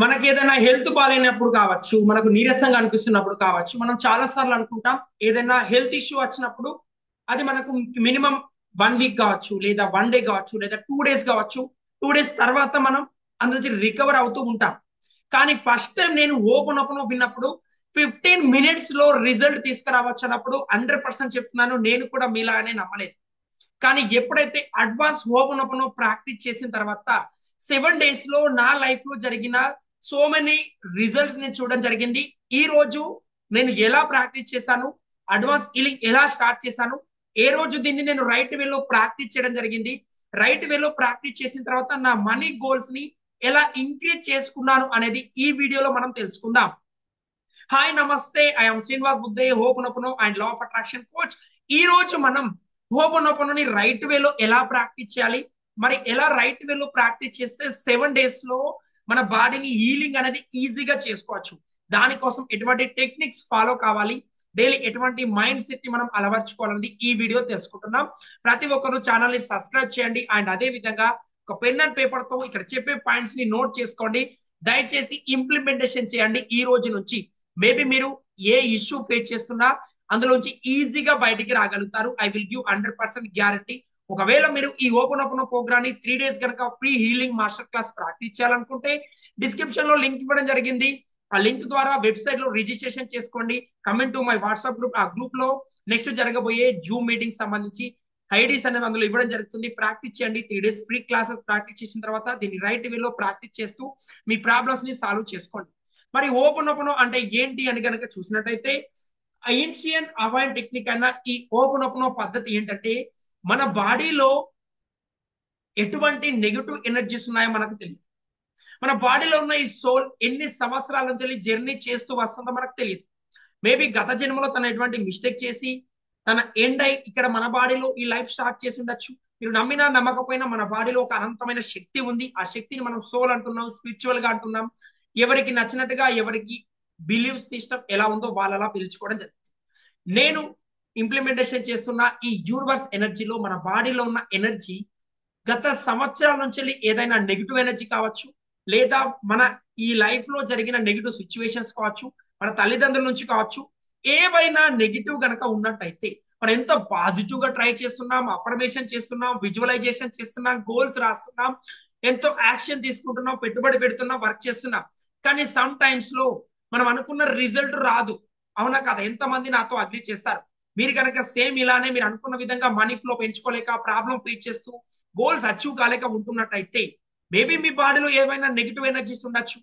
మనకేదైనా హెల్త్ బాలేనప్పుడు కావచ్చు, మనకు నీరసంగా అనిపిస్తున్నప్పుడు కావచ్చు, మనం చాలా సార్లు అనుకుంటాం ఏదైనా హెల్త్ ఇష్యూ వచ్చినప్పుడు అది మనకు మినిమం 1 వీక్ కావచ్చు, లేదా 1 డే కావచ్చు, లేదా 2 డేస్ కావచ్చు. 2 డేస్ తర్వాత మనం అందులో నుంచి రికవర్ అవుతూ ఉంటాం. కానీ ఫస్ట్ టైం నేను ఓపెన్ విన్నప్పుడు 15 మినిట్స్ లో రిజల్ట్ తీసుకురావచ్చు అన్నప్పుడు 100% చెప్తున్నాను. నేను కూడా మీలానే నమ్మలేదు. కానీ ఎప్పుడైతే అడ్వాన్స్ ఓపెన్ ప్రాక్టీస్ చేసిన తర్వాత 7 డేస్ లో నా లైఫ్ లో జరిగిన సో మెనీ రిజల్ట్స్ నేను చూడడం జరిగింది. ఈ రోజు నేను ఎలా ప్రాక్టీస్ చేశాను, అడ్వాన్స్ స్కిల్లింగ్ ఎలా స్టార్ట్ చేశాను, ఏ రోజు దీన్ని నేను రైట్ వేలో ప్రాక్టీస్ చేయడం జరిగింది, రైట్ వేలో ప్రాక్టీస్ చేసిన తర్వాత నా మనీ గోల్స్ ని ఎలా ఇంక్రీజ్ చేసుకున్నాను అనేది ఈ వీడియోలో మనం తెలుసుకుందాం. హాయ్ నమస్తే, I'm Srinivas Buddhe, ho'oponopono and law of attraction coach. ఈ రోజు మనం హోపనోపనోని రైట్ వేలో ఎలా ప్రాక్టీస్ చేయాలి, మరి ఎలా రైట్ వేలో ప్రాక్టీస్ చేస్తే 7 డేస్ లో మన బాడీని హీలింగ్ అనేది ఈజీగా చేసుకోవచ్చు. దానికోసం ఎటువంటి టెక్నిక్స్ ఫాలో కావాలి, డైలీ ఎటువంటి మైండ్ సెట్ ని మనం అలవర్చుకోవాలని ఈ వీడియో తెలుసుకుంటున్నాం. ప్రతి ఒక్కరు ఛానల్ ని సబ్స్క్రైబ్ చేయండి అండ్ అదే విధంగా ఒక పెన్ అండ్ పేపర్ తో ఇక్కడ చెప్పే పాయింట్స్ ని నోట్ చేసుకోండి. దయచేసి ఇంప్లిమెంటేషన్ చేయండి ఈ రోజు నుంచి. మేబీ మీరు ఏ ఇష్యూ ఫేస్ చేస్తున్నా అందులోంచి ఈజీగా బయటికి రాగలుగుతారు. I will give 100% guarantee. ఒకవేళ మీరు ఈ ఓపెన్ ప్రోగ్రామ్ ని 3 డేస్ కనుక free healing master class practice చేయాలనుకుంటే డిస్క్రిప్షన్ లో లింక్ ఇవ్వడం జరిగింది. ఆ లింక్ ద్వారా వెబ్సైట్ లో రిజిస్ట్రేషన్ చేసుకోండి. Coming to my WhatsApp group. ఆ గ్రూప్ లో నెక్స్ట్ జరగబోయే జూమ్ మీటింగ్ సంబంధించి ఐడీస్ అనేది అందులో ఇవ్వడం జరుగుతుంది. ప్రాక్టీస్ చేయండి. 3 డేస్ ఫ్రీ క్లాసెస్ ప్రాక్టీస్ చేసిన తర్వాత దీన్ని రైట్ వేలో ప్రాక్టీస్ చేస్తూ మీ ప్రాబ్లమ్స్ ని సాల్వ్ చేసుకోండి. మరి ఓపెన్ అంటే ఏంటి అని కనుక చూసినట్టయితే ఏన్షియన్ అవాయిన్ టెక్నిక్ అన్న ఈ ఓపెన్ పద్ధతి ఏంటంటే మన బాడీలో ఎటువంటి నెగటివ్ ఎనర్జీస్ ఉన్నాయో మనకు తెలియదు. మన బాడీలో ఉన్న ఈ సోల్ ఎన్ని సంవత్సరాల నుంచి జర్నీ చేస్తూ వస్తుందో మనకు తెలియదు. మేబీ గత జన్మలో తన ఎటువంటి మిస్టేక్ చేసి తన ఎండ్ అయి ఇక్కడ మన బాడీలో ఈ లైఫ్ స్టార్ట్ చేసి ఉండొచ్చు. మీరు నమ్మినా నమ్మకపోయినా మన బాడీలో ఒక అనంతమైన శక్తి ఉంది. ఆ శక్తిని మనం సోల్ అంటున్నాం, స్పిరిచువల్ గా అంటున్నాం. ఎవరికి నచ్చినట్టుగా, ఎవరికి బిలీవ్ సిస్టమ్ ఎలా ఉందో వాళ్ళలా పిలుచుకోవడం జరుగుతుంది. నేను ఇంప్లిమెంటేషన్ చేస్తున్న ఈ యూనివర్స్ ఎనర్జీలో మన బాడీలో ఉన్న ఎనర్జీ గత సంవత్సరాల నుంచి ఏదైనా నెగిటివ్ ఎనర్జీ కావచ్చు, లేదా మన ఈ లైఫ్ లో జరిగిన నెగిటివ్ సిచ్యువేషన్స్ కావచ్చు, మన తల్లిదండ్రుల నుంచి కావచ్చు, ఏవైనా నెగిటివ్ గనక ఉన్నట్టయితే మనం ఎంత పాజిటివ్ గా ట్రై చేస్తున్నాం, అఫర్మేషన్ చేస్తున్నాం, విజువలైజేషన్ చేస్తున్నాం, గోల్స్ రాస్తున్నాం, ఎంతో యాక్షన్ తీసుకుంటున్నాం, పెట్టుబడి పెడుతున్నాం, వర్క్ చేస్తున్నాం. కానీ సమ్ టైమ్స్ లో మనం అనుకున్న రిజల్ట్ రాదు. అవునా కదా? ఎంతమంది నాతో అగ్రి చేస్తారు? మీరు కనుక సేమ్ ఇలానే మీరు అనుకున్న విధంగా మనీ ఫ్లో పెంచుకోలేక, ప్రాబ్లం ఫేస్ చేస్తూ, గోల్స్ అచీవ్ కాలేక ఉంటున్నట్టయితే మేబీ మీ బాడీలో ఏమైనా నెగిటివ్ ఎనర్జీస్ ఉండొచ్చు.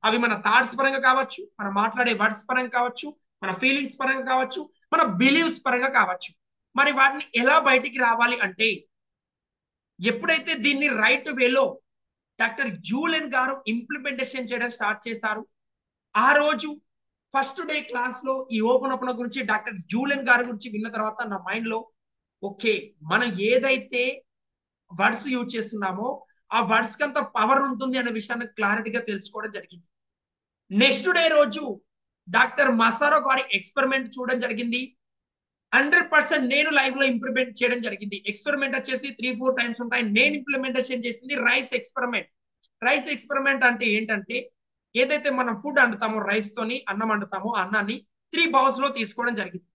అవి మన థాట్స్ పరంగా కావచ్చు, మనం మాట్లాడే వర్డ్స్ పరంగా కావచ్చు, మన ఫీలింగ్స్ పరంగా కావచ్చు, మన బిలీవ్స్ పరంగా కావచ్చు. మరి వాటిని ఎలా బయటికి రావాలి అంటే ఎప్పుడైతే దీన్ని రైట్ వేలో డాక్టర్ జూలెన్ గారు ఇంప్లిమెంటేషన్ చేయడం స్టార్ట్ చేశారు, ఆ రోజు ఫస్ట్ డే క్లాస్ లో ఈ ఓపెన్ గురించి డాక్టర్ జూలెన్ గారి గురించి విన్న తర్వాత నా మైండ్ లో ఓకే, మనం ఏదైతే వర్డ్స్ యూజ్ చేస్తున్నామో ఆ వర్డ్స్ కంత పవర్ ఉంటుంది అనే విషయాన్ని క్లారిటీగా తెలుసుకోవడం జరిగింది. నెక్స్ట్ డే రోజు డాక్టర్ మసారో గారి ఎక్స్పెరిమెంట్ చూడడం జరిగింది. 100% నేను లైవ్ లో ఇంప్లిమెంట్ చేయడం జరిగింది. ఎక్స్పెరిమెంట్ వచ్చేసి 3-4 టైమ్స్ ఉంటాయి. నేను ఇంప్లిమెంటేషన్ చేసింది రైస్ ఎక్స్పెరిమెంట్. రైస్ ఎక్స్పెరిమెంట్ అంటే ఏంటంటే ఏదైతే మనం ఫుడ్ వండుతామో, రైస్ తోని అన్నం వండుతామో ఆ అన్నాన్ని 3 బౌల్స్ లో తీసుకోవడం జరిగింది.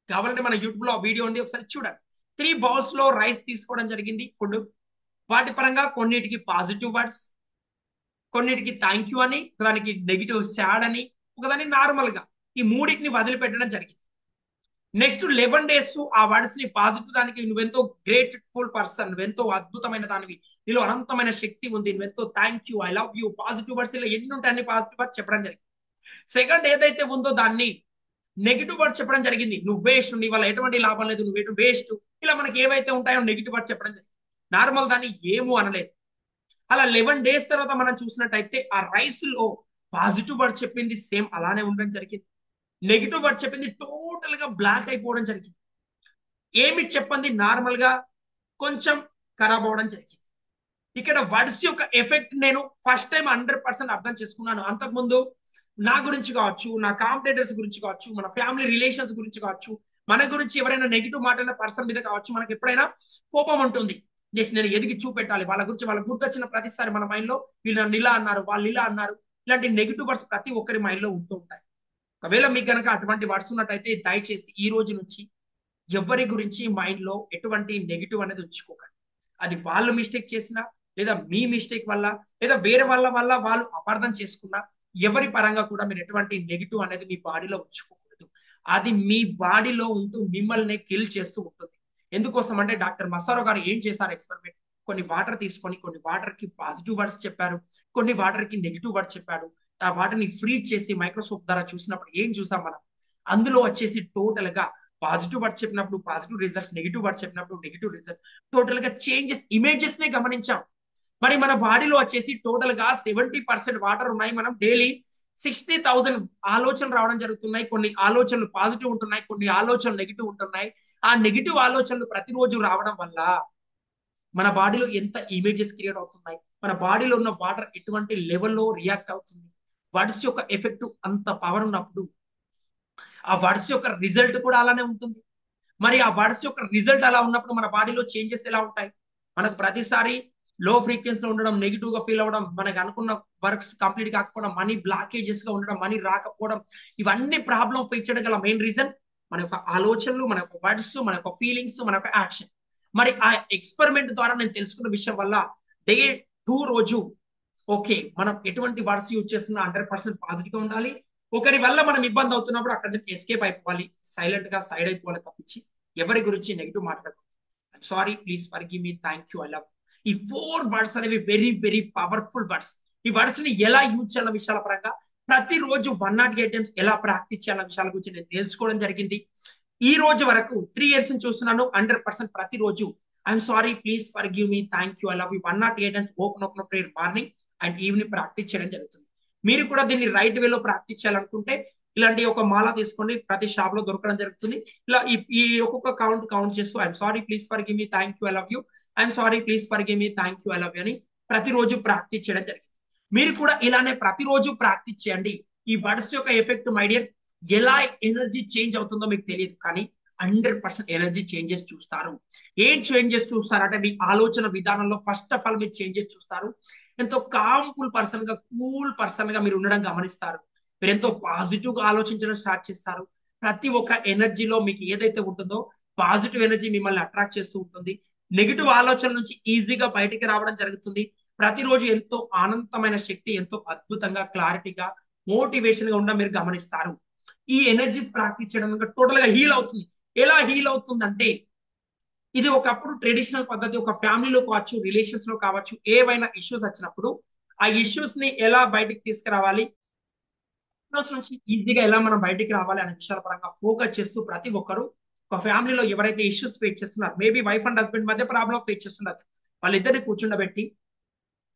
కావాలంటే మన యూట్యూబ్ లో ఆ వీడియో ఉంది, ఒకసారి చూడండి. 3 బౌల్స్ లో రైస్ తీసుకోవడం జరిగింది ఫుడ్. వాటి పరంగా కొన్నిటికి పాజిటివ్ వర్డ్స్, కొన్నిటికి థ్యాంక్ యూ అని, ఒకదానికి నెగిటివ్ సాడ్ అని, ఒకదాన్ని నార్మల్ గా, ఈ మూడింటిని వదిలిపెట్టడం జరిగింది. నెక్స్ట్ 11 డేస్ ఆ వర్డ్స్ ని పాజిటివ్ దానికి నువ్వెంతో గ్రేట్ఫుల్ పర్సన్, నువ్వెంతో అద్భుతమైన దానివి, నీలో అనంతమైన శక్తి ఉంది, నువ్వెంతో thank you, I love you, positive words ఇలా ఎన్ని ఉంటాయి అన్ని పాజిటివ్ వర్డ్స్ చెప్పడం జరిగింది. సెకండ్ ఏదైతే ఉందో దాన్ని నెగిటివ్ వర్డ్స్ చెప్పడం జరిగింది. నువ్వు వేస్ట్, నీ వల్ల ఎటువంటి లాభం లేదు, నువ్వు వేస్ట్, ఇలా మనకి ఏవైతే ఉంటాయో నెగిటివ్ వర్డ్స్ చెప్పడం జరిగింది. నార్మల్ దాన్ని ఏమూ అనలేదు. అలా 11 డేస్ తర్వాత మనం చూసినట్టయితే ఆ రైస్ లో పాజిటివ్ వర్డ్ చెప్పింది సేమ్ అలానే ఉండడం జరిగింది. నెగిటివ్ వర్డ్ చెప్పింది టోటల్ గా బ్లాక్ అయిపోవడం జరిగింది. ఏమి చెప్పండి నార్మల్ గా కొంచెం ఖరాబ్ అవడం జరిగింది. ఇక్కడ వర్డ్స్ యొక్క ఎఫెక్ట్ నేను ఫస్ట్ టైం 100% అర్థం చేసుకున్నాను. అంతకుముందు నా గురించి కావచ్చు, నా కాంపిటేటర్స్ గురించి కావచ్చు, మన ఫ్యామిలీ రిలేషన్స్ గురించి కావచ్చు, మన గురించి ఎవరైనా నెగిటివ్ మాట్లాడిన పర్సన్ మీద కావచ్చు, మనకి ఎప్పుడైనా కోపం ఉంటుంది. జస్ట్ నేను ఎదిగి చూపెట్టాలి వాళ్ళ గురించి, వాళ్ళ గుర్తొచ్చిన ప్రతిసారి మన మైండ్ లో వీళ్ళు నన్ను ఇలా అన్నారు, వాళ్ళు ఇలా అన్నారు, ఇలాంటి నెగిటివ్ వర్డ్స్ ప్రతి ఒక్కరి మైండ్ లో ఉంటూ ఉంటాయి. ఒకవేళ మీకు కనుక అటువంటి వర్డ్స్ ఉన్నట్టయితే దయచేసి ఈ రోజు నుంచి ఎవరి గురించి మైండ్ లో ఎటువంటి నెగిటివ్ అనేది ఉంచుకోకండి. అది వాళ్ళు మిస్టేక్ చేసినా, లేదా మీ మిస్టేక్ వల్ల, లేదా వేరే వాళ్ళ వల్ల వాళ్ళు అపార్థం చేసుకున్నా, ఎవరి పరంగా కూడా మీరు ఎటువంటి నెగిటివ్ అనేది మీ బాడీలో ఉంచుకోకూడదు. అది మీ బాడీలో ఉంటూ మిమ్మల్ని కిల్ చేస్తూ ఉంటుంది. ఎందుకోసం అంటే డాక్టర్ మసారో గారు ఏం చేశారు ఎక్స్పెరిమెంట్, కొన్ని వాటర్ తీసుకొని కొన్ని వాటర్ కి పాజిటివ్ వర్డ్స్ చెప్పారు, కొన్ని వాటర్ కి నెగిటివ్ వర్డ్స్ చెప్పాడు. ఆ వాటర్ ని ఫ్రీజ్ చేసి మైక్రోస్కోప్ ద్వారా చూసినప్పుడు ఏం చూసాం మనం, అందులో వచ్చేసి టోటల్ గా పాజిటివ్ వర్డ్ చెప్పినప్పుడు పాజిటివ్ రిజల్ట్స్, నెగిటివ్ వర్డ్ చెప్పినప్పుడు నెగిటివ్ రిజల్ట్, టోటల్ గా చేంజెస్ ఇమేజెస్ నే గమనించాం. మరి మన బాడీలో వచ్చేసి టోటల్ గా 70% వాటర్ ఉన్నాయి. మనం డైలీ 60,000 ఆలోచనలు రావడం జరుగుతున్నాయి. కొన్ని ఆలోచనలు పాజిటివ్ ఉంటున్నాయి, కొన్ని ఆలోచనలు నెగిటివ్ ఉంటున్నాయి. ఆ నెగిటివ్ ఆలోచనలు ప్రతిరోజు రావడం వల్ల మన బాడీలో ఎంత ఇమేజెస్ క్రియేట్ అవుతున్నాయి, మన బాడీలో ఉన్న వాటర్ ఎటువంటి లెవెల్లో రియాక్ట్ అవుతుంది, వర్డ్స్ యొక్క ఎఫెక్ట్ అంత పవర్ ఉన్నప్పుడు ఆ వర్డ్స్ యొక్క రిజల్ట్ కూడా అలానే ఉంటుంది. మరి ఆ వర్డ్స్ యొక్క రిజల్ట్ అలా ఉన్నప్పుడు మన బాడీలో చేంజెస్ ఎలా ఉంటాయి? మనకు ప్రతిసారి లో ఫ్రీక్వెన్సీలో ఉండడం, నెగిటివ్ గా ఫీల్ అవ్వడం, మనకు అనుకున్న వర్క్స్ కంప్లీట్ కాకపోవడం, మనీ బ్లాకేజెస్ గా ఉండడం, మనీ రాకపోవడం, ఇవన్నీ ప్రాబ్లం ఫేస్ చేయడం గల మెయిన్ రీజన్ మన యొక్క ఆలోచనలు, మన యొక్క వర్డ్స్, మన యొక్క ఫీలింగ్స్, మన యొక్క యాక్షన్. మరి ఆ ఎక్స్పెరిమెంట్ ద్వారా నేను తెలుసుకున్న విషయం వల్ల డే 2 రోజు ఓకే మనం ఎటువంటి వర్డ్స్ యూజ్ చేస్తున్నా 100% పాజిటివ్ గా ఉండాలి. ఒకరి వల్ల మనం ఇబ్బంది అవుతున్నప్పుడు అక్కడ నుంచి ఎస్కేప్ అయిపోవాలి, సైలెంట్ గా సైడ్ అయిపోవాలి తప్పించి ఎవరి గురించి నెగిటివ్ మాట్లాడకూడదు. Sorry, please forgive me, thank you, I love. ఈ 4 వర్డ్స్ అనేవి వెరీ వెరీ పవర్ఫుల్ వర్డ్స్. ఈ వర్డ్స్ ని ఎలా యూజ్ చేయాలన్న విషయాల పరంగా ప్రతిరోజు 108 టైమ్స్ ఎలా ప్రాక్టీస్ చేయాలన్న విషయాల గురించి నేను తెలుసుకోవడం జరిగింది. ఈ రోజు వరకు 3 ఇయర్స్ నుంచి చూస్తున్నాను. 100% ప్రతిరోజు I'm sorry, please forgive me, thank you, I love you 108 times open prayer morning and evening practice చేయడం జరుగుతుంది. మీరు కూడా దీన్ని రైట్ వేలో ప్రాక్టీస్ చేయాలనుకుంటే ఇలాంటి ఒక మాల తీసుకోండి, ప్రతి షాప్ లో దొరకడం జరుగుతుంది. ఇలా ఈ ఒక్కొక్క కౌంట్ చేస్తూ I'm sorry, please forgive me, thank you, I love you, I'm sorry, please forgive me, thank you, I love you అని ప్రతిరోజు ప్రాక్టీస్ చేయడం జరిగింది. మీరు కూడా ఇలానే ప్రతిరోజు ప్రాక్టీస్ చేయండి. ఈ వర్డ్స్ యొక్క ఎఫెక్ట్ మై డియర్ ఎలా ఎనర్జీ చేంజ్ అవుతుందో మీకు తెలియదు, కానీ 100% ఎనర్జీ చేంజెస్ చూస్తారు. ఏం చేంజెస్ చూస్తారంటే మీ ఆలోచన విధానంలో ఫస్ట్ ఆఫ్ ఆల్ మీరు చేంజెస్ చూస్తారు. ఎంతో కామ్ఫుల్ పర్సన్ గా, కూల్ పర్సన్ గా మీరు ఉండడం గమనిస్తారు. మీరు ఎంతో పాజిటివ్ గా ఆలోచించడం స్టార్ట్ చేస్తారు. ప్రతి ఒక్క ఎనర్జీలో మీకు ఏదైతే ఉంటుందో పాజిటివ్ ఎనర్జీ మిమ్మల్ని అట్రాక్ట్ చేస్తూ ఉంటుంది. నెగిటివ్ ఆలోచనల నుంచి ఈజీగా బయటికి రావడం జరుగుతుంది. ప్రతిరోజు ఎంతో ఆనందమైన శక్తి, ఎంతో అద్భుతంగా, క్లారిటీగా, మోటివేషన్ గా ఉండడం మీరు గమనిస్తారు. ఈ ఎనర్జీస్ ప్రాక్టీస్ చేయడం టోటల్ గా హీల్ అవుతుంది. ఎలా హీల్ అవుతుందంటే ఇది ఒకప్పుడు ట్రెడిషనల్ పద్ధతి. ఒక ఫ్యామిలీలో కావచ్చు, రిలేషన్స్ లో కావచ్చు, ఏవైనా ఇష్యూస్ వచ్చినప్పుడు ఆ ఇష్యూస్ ని ఎలా బయటికి తీసుకురావాలి, నుంచి ఈజీగా ఎలా మనం బయటికి రావాలి అనే విషయాల పరంగా ఫోకస్ చేస్తూ ప్రతి ఒక్కరు ఒక ఫ్యామిలీలో ఎవరైతే ఇష్యూస్ ఫేస్ చేస్తున్నారు, మేబీ వైఫ్ అండ్ హస్బెండ్ మధ్య ప్రాబ్లం ఫేస్ చేస్తున్నారు, వాళ్ళిద్దరిని కూర్చుండబెట్టి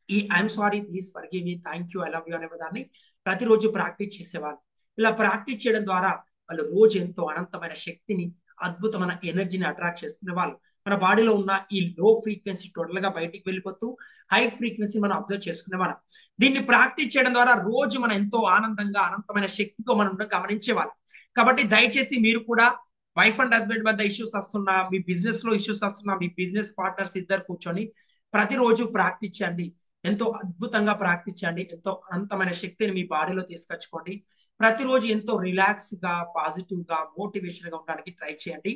ఈ I'm sorry, please forgive me, thank you, I love you అనే దాన్ని ప్రతిరోజు ప్రాక్టీస్ చేసేవాళ్ళు. ఇలా ప్రాక్టీస్ చేయడం ద్వారా వాళ్ళు రోజు ఎంతో అనంతమైన శక్తిని, అద్భుతమైన ఎనర్జీని అట్రాక్ట్ చేసుకునే వాళ్ళు. మన బాడీలో ఉన్న ఈ లో ఫ్రీక్వెన్సీ టోటల్ గా బయటికి వెళ్ళిపోతూ హై ఫ్రీక్వెన్సీ మనం అబ్జర్వ్ చేసుకునే వాళ్ళం. దీన్ని ప్రాక్టీస్ చేయడం ద్వారా రోజు మనం ఎంతో ఆనందంగా, అనంతమైన శక్తితో మనం గమనించేవాళ్ళం. కాబట్టి దయచేసి మీరు కూడా వైఫ్ అండ్ హస్బెండ్ మధ్య ఇష్యూస్ వస్తున్నా, మీ బిజినెస్ లో ఇష్యూస్ వస్తున్నా, మీ బిజినెస్ పార్ట్నర్స్ ఇద్దరు కూర్చొని ప్రతిరోజు ప్రాక్టీస్ చేయండి. ఎంతో అద్భుతంగా ప్రాక్టీస్ చేయండి. ఎంతో అనంతమైన శక్తిని మీ బాడీలో తీసుకొచ్చుకోండి. ప్రతిరోజు ఎంతో రిలాక్స్ గా, పాజిటివ్ గా, మోటివేషన్ గా ఉండడానికి ట్రై చేయండి.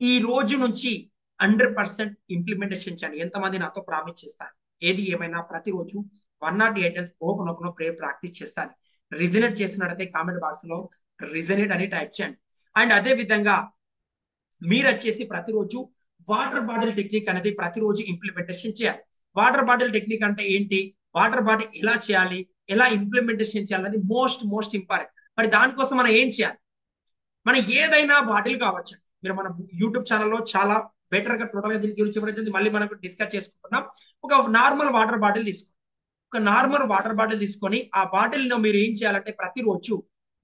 ఈ రోజు నుంచి 100% ఇంప్లిమెంటేషన్ చేయండి. ఎంతమంది నాతో ప్రామిస్ చేస్తారు? ఏది ఏమైనా ప్రతిరోజు 108 ఓపెన్ ప్రేయర్ ప్రాక్టీస్ చేస్తాను. రిజనేట్ చేసినట్టయితే కామెంట్ బాక్స్ లో రిజనేట్ అని టైప్ చేయండి. అండ్ అదే విధంగా మీరు వచ్చేసి ప్రతిరోజు వాటర్ బాటిల్ టెక్నిక్ అనేది ప్రతిరోజు ఇంప్లిమెంటేషన్ చేయాలి. వాటర్ బాటిల్ టెక్నిక్ అంటే ఏంటి, వాటర్ బాటిల్ ఎలా చేయాలి, ఎలా ఇంప్లిమెంటేషన్ చేయాలనేది మోస్ట్ ఇంపార్టెంట్. మరి దానికోసం మనం ఏం చేయాలి? మనం ఏదైనా బాటిల్ కావచ్చు. మీరు మన యూట్యూబ్ ఛానల్లో చాలా బెటర్ గా టోటల్ గా దీని గురించి మళ్ళీ మనకు డిస్కస్ చేసుకుంటున్నాం. ఒక నార్మల్ వాటర్ బాటిల్ తీసుకోండి. ఒక నార్మల్ వాటర్ బాటిల్ తీసుకొని ఆ బాటిల్ లో మీరు ఏం చేయాలంటే ప్రతిరోజు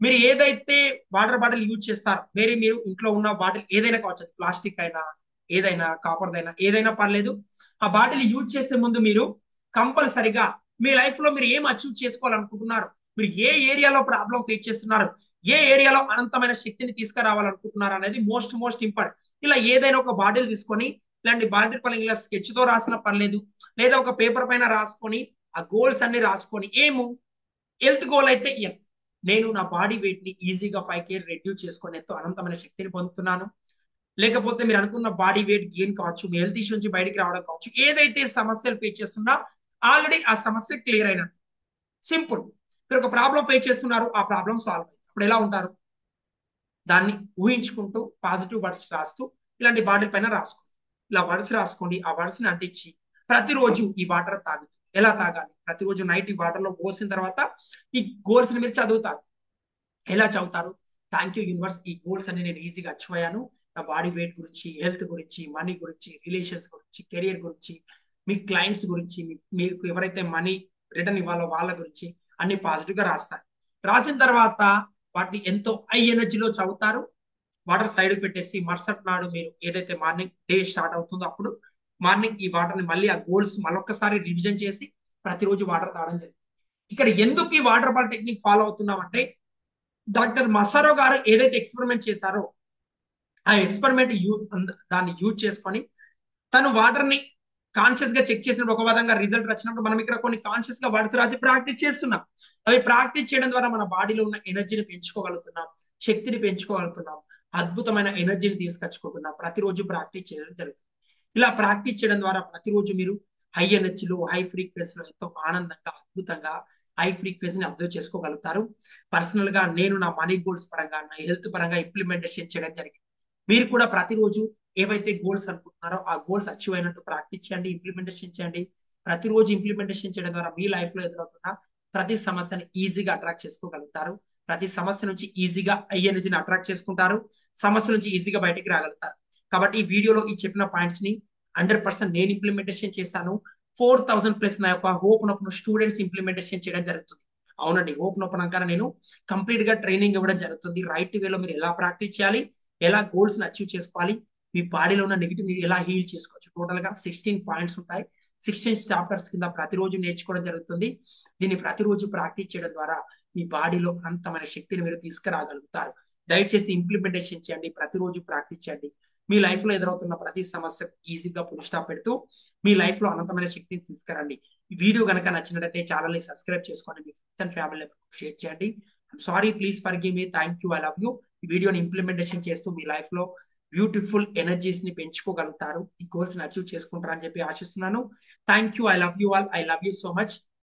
మీరు ఏదైతే వాటర్ బాటిల్ యూజ్ చేస్తారో, మీరు ఇంట్లో ఉన్న బాటిల్ ఏదైనా కావచ్చు, ప్లాస్టిక్ అయినా, ఏదైనా కాపర్దైనా, ఏదైనా పర్లేదు. ఆ బాటిల్ యూజ్ చేసే ముందు మీరు కంపల్సరిగా మీ లైఫ్ లో మీరు ఏం అచీవ్ చేసుకోవాలనుకుంటున్నారు, మీరు ఏ ఏరియాలో ప్రాబ్లం ఫేస్ చేస్తున్నారు, ఏ ఏరియాలో అనంతమైన శక్తిని తీసుకురావాలనుకుంటున్నారు అనేది మోస్ట్ ఇంపార్టెంట్. ఇలా ఏదైనా ఒక బాటిల్ తీసుకొని ఇలాంటి బాధ్యత పనులు ఇలా స్కెచ్ తో రాసిన పర్లేదు, లేదా ఒక పేపర్ పైన రాసుకొని ఆ గోల్స్ అన్ని రాసుకొని ఏమో హెల్త్ గోల్ అయితే ఎస్ నేను నా బాడీ వెయిట్ ని ఈజీగా 5 kg రెడ్యూస్ చేసుకొని ఎంతో అనంతమైన శక్తిని పొందుతున్నాను. లేకపోతే మీరు అనుకున్న బాడీ వెయిట్ గెయిన్ కావచ్చు, మీ హెల్త్ ఇష్యూ నుంచి బయటికి రావడం కావచ్చు, ఏదైతే సమస్యలు ఫేస్ చేస్తున్నా ఆల్రెడీ ఆ సమస్య క్లియర్ అయినట్టు. సింపుల్. మీరు ఒక ప్రాబ్లం ఫేస్ చేస్తున్నారు, ఆ ప్రాబ్లం సాల్వ్ అయింది. అప్పుడు ఎలా ఉంటారు? దాన్ని ఊహించుకుంటూ పాజిటివ్ వర్డ్స్ రాస్తూ ఇలాంటి బాటిల్ పైన రాసుకోండి. ఇలా వర్డ్స్ రాసుకోండి. ఆ వర్డ్స్ ని అంటించి ప్రతిరోజు ఈ వాటర్ తాగుతూ ఎలా తాగాలి? ప్రతిరోజు నైట్ ఈ వాటర్ లో పోసిన తర్వాత ఈ గోల్స్ ని మీరు చదువుతారు. ఎలా చదువుతారు? థ్యాంక్ యూ యూనివర్స్, ఈ గోల్స్ అన్ని నేను ఈజీగా అచీవ్ అయ్యాను. నా బాడీ వెయిట్ గురించి, హెల్త్ గురించి, మనీ గురించి, రిలేషన్స్ గురించి, కెరియర్ గురించి, మీ క్లయింట్స్ గురించి, మీకు ఎవరైతే మనీ రిటర్న్ ఇవ్వాలో వాళ్ళ గురించి అన్ని పాజిటివ్ గా రాస్తారు. రాసిన తర్వాత వాటిని ఎంతో హై ఎనర్జీలో చదువుతారు. వాటర్ సైడ్ పెట్టేసి మరుసటి నాడు మీరు ఏదైతే మార్నింగ్ డే స్టార్ట్ అవుతుందో అప్పుడు మార్నింగ్ ఈ వాటర్ ని మళ్ళీ ఆ గోల్స్ మళ్ళొక్కసారి రివిజన్ చేసి ప్రతిరోజు వాటర్ తాగడం జరుగుతుంది. ఇక్కడ ఎందుకు ఈ వాటర్ బాల్ టెక్నిక్ ఫాలో అవుతున్నాం అంటే, డాక్టర్ మసారో గారు ఏదైతే ఎక్స్పెరిమెంట్ చేశారో ఆ ఎక్స్పెరిమెంట్ దాన్ని యూజ్ చేసుకొని తను వాటర్ ని కాన్షియస్ గా చెక్ చేసినప్పుడు ఒక విధంగా రిజల్ట్ వచ్చినప్పుడు మనం ఇక్కడ కొన్ని కాన్షియస్ గా వర్డ్స్ రాసి ప్రాక్టీస్ చేస్తున్నాం. అవి ప్రాక్టీస్ చేయడం ద్వారా మన బాడీలో ఉన్న ఎనర్జీని పెంచుకోగలుగుతున్నాం, శక్తిని పెంచుకోగలుగుతున్నాం, అద్భుతమైన ఎనర్జీని తీసుకొచ్చుకుంటున్నాం. ప్రతిరోజు ప్రాక్టీస్ చేయడం జరుగుతుంది. ఇలా ప్రాక్టీస్ చేయడం ద్వారా ప్రతిరోజు మీరు హై ఎనర్జీలో, హై ఫ్రీక్వెన్సీలో ఎంతో ఆనందంగా, అద్భుతంగా హై ఫ్రీక్వెన్సీని అబ్జర్వ్ చేసుకోగలుగుతారు. పర్సనల్ గా నేను నా మనీ గోల్స్ పరంగా, నా హెల్త్ పరంగా ఇంప్లిమెంటేషన్ చేయడం జరిగింది. మీరు కూడా ప్రతిరోజు ఏవైతే గోల్స్ అనుకుంటున్నారో ఆ గోల్స్ అచీవ్ అయినట్టు ప్రాక్టీస్ చేయండి, ఇంప్లిమెంటేషన్ చేయండి. ప్రతిరోజు ఇంప్లిమెంటేషన్ చేయడం ద్వారా మీ లైఫ్ లో ఎదురవుతున్న ప్రతి సమస్యని ఈజీగా అట్రాక్ట్ చేసుకోగలుగుతారు. ప్రతి సమస్య నుంచి ఈజీగా హై ఎనర్జీని అట్రాక్ట్ చేసుకుంటారు. సమస్య నుంచి ఈజీగా బయటికి రాగలుగుతారు. కాబట్టి ఈ వీడియోలో ఈ చెప్పిన పాయింట్స్ ని 100% నేను ఇంప్లిమెంటేషన్ చేశాను. 4000+ నా యొక్క హోప్ నొప్పను స్టూడెంట్స్ ఇంప్లిమెంటేషన్ చేయడం జరుగుతుంది. అవునండి, హోప్ నొప్పనంగా నేను కంప్లీట్ గా ట్రైనింగ్ ఇవ్వడం జరుగుతుంది. రైట్ వేలో మీరు ఎలా ప్రాక్టీస్ చేయాలి, ఎలా గోల్స్ ని అచీవ్ చేసుకోవాలి, మీ బాడీలో ఉన్న నెగిటివ్ ఎలా హీల్ చేసుకోవచ్చు. టోటల్ గా 16 పాయింట్స్ ఉంటాయి. 16 చాప్టర్స్ కింద ప్రతిరోజు నేర్చుకోవడం జరుగుతుంది. దీన్ని ప్రతిరోజు ప్రాక్టీస్ చేయడం ద్వారా మీ బాడీలో అనంతమైన శక్తిని మీరు తీసుకురాగలుగుతారు. దయచేసి ఇంప్లిమెంటేషన్ చేయండి, ప్రతిరోజు ప్రాక్టీస్ చేయండి. మీ లైఫ్ లో ఎదురవుతున్న ప్రతి సమస్య ఈజీగా ఫుల్ స్టాప్ పెడుతూ మీ లైఫ్ లో అనంతమైన శక్తిని తీసుకురండి. ఈ వీడియో కనుక నచ్చినట్లయితే ఛానల్ ని సబ్స్క్రైబ్ చేసుకోండి, మీ ఫ్రెండ్స్ అండ్ ఫ్యామిలీ షేర్ చేయండి. Sorry, please forgive me. Thank you, I love you. ఈ వీడియోని ఇంప్లిమెంటేషన్ చేస్తూ మీ లైఫ్ లో బ్యూటిఫుల్ ఎనర్జీస్ ని పెంచుకోగలుగుతారు, ఈ గోల్స్ ని అచీవ్ చేసుకుంటారని చెప్పి ఆశిస్తున్నాను. Thank you, I love you all, I love you so much.